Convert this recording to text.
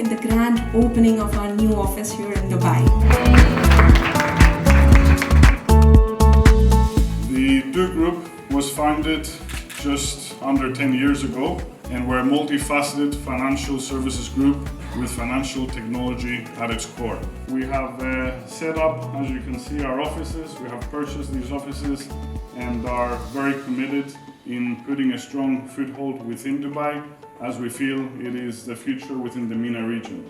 in the grand opening of our new office here in Dubai. The DU Group was founded just under 10 years ago, and we're a multifaceted financial services group with financial technology at its core. We have set up, as you can see, our offices. We have purchased these offices and are very committed in putting a strong foothold within Dubai, as we feel it is the future within the MENA region.